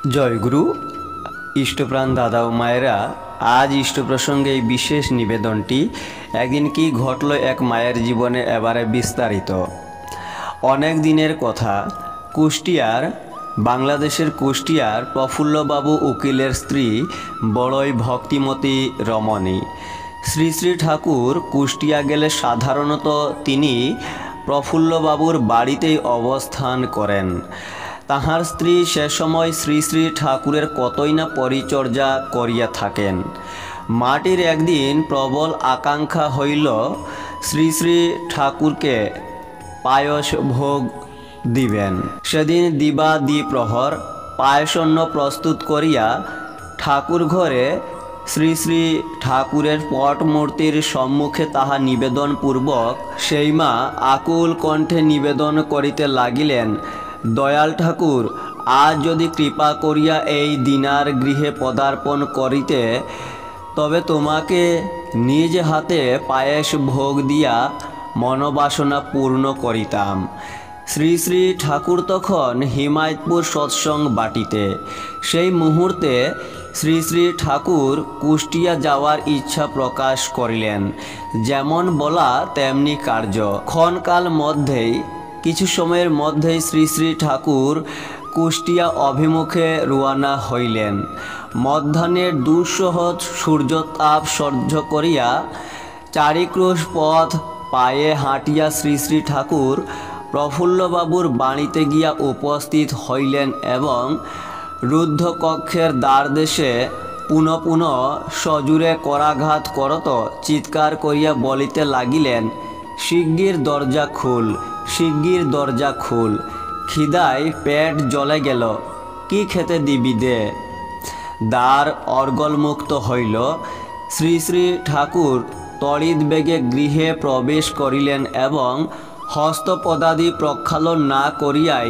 জয়গুরু। ইষ্টপ্রাণ দাদা ও মায়েরা, আজ ইষ্ট প্রসঙ্গে এই বিশেষ নিবেদনটি একদিন কি ঘটল এক মায়ের জীবনে, এবারে বিস্তারিত। অনেক দিনের কথা। বাংলাদেশের কুষ্টিয়ার প্রফুল্লবাবু উকিলের স্ত্রী বড়ই ভক্তিমতী রমণী। শ্রী শ্রী ঠাকুর কুষ্টিয়া গেলে সাধারণত তিনি প্রফুল্লবাবুর বাড়িতেই অবস্থান করেন। তাহার স্ত্রী সে সময় শ্রী শ্রী ঠাকুরের কতই না পরিচর্যা করিয়া থাকেন। মাটির একদিন প্রবল আকাঙ্ক্ষা হইল শ্রী শ্রী ঠাকুরকে পায়স ভোগ দিবেন। সেদিন দিবা দ্বিপ্রহর পায়সন্ন প্রস্তুত করিয়া ঠাকুর ঘরে শ্রী শ্রী ঠাকুরের পট মূর্তির সম্মুখে তাহা নিবেদনপূর্বক সেই মা আকুল কণ্ঠে নিবেদন করিতে লাগিলেন, দয়াল ঠাকুর, আজ যদি কৃপা করিয়া এই দিনার গৃহে পদার্পণ করিতে, তবে তোমাকে নিজ হাতে পায়েস ভোগ দিয়া মনোবাসনা পূর্ণ করিতাম। শ্রী শ্রী ঠাকুর তখন হিমায়তপুর সৎসঙ্গ বাটিতে। সেই মুহূর্তে শ্রী শ্রী ঠাকুর কুষ্টিয়া যাওয়ার ইচ্ছা প্রকাশ করিলেন। যেমন বলা তেমনি কার্য। ক্ষণকাল মধ্যেই, কিছু সময়ের মধ্যেই শ্রী শ্রী ঠাকুর কুষ্টিয়া অভিমুখে রওনা হইলেন। মধ্যাহ্নের দুঃসহ সূর্যতাপ সহ্য করিয়া চারিক্রোশ পথ পায়ে হাঁটিয়া শ্রী শ্রী ঠাকুর প্রফুল্লবাবুর বাড়িতে গিয়া উপস্থিত হইলেন এবং রুদ্ধ কক্ষের দ্বারদেশে পুনঃ পুনঃ সজোরে করাঘাত করত চিৎকার করিয়া বলিতে লাগিলেন, শিগগির দরজা খুল, শিগগির দরজা খুল, খিদায় পেট জ্বলে গেল, কি খেতে দিবি দে। দ্বার অর্গলমুক্ত হইল। শ্রী শ্রী ঠাকুর তড়িৎ বেগে গৃহে প্রবেশ করিলেন এবং হস্তপদাদি প্রক্ষালন না করিয়াই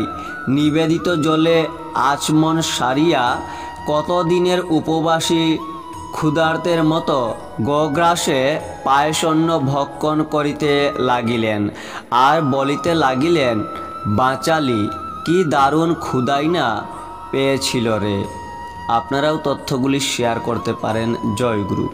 নিবেদিত জলে আচমন সারিয়া কতদিনের উপবাসী ক্ষুধার্তের মতো গোগ্রাসে পায়সন্ন ভক্ষণ করিতে লাগিলেন আর বলিতে লাগিলেন, বাঁচালি, কি দারুণ ক্ষুধাই না পেয়েছিল রে। আপনারাও তথ্যগুলি শেয়ার করতে পারেন। জয় গুরু।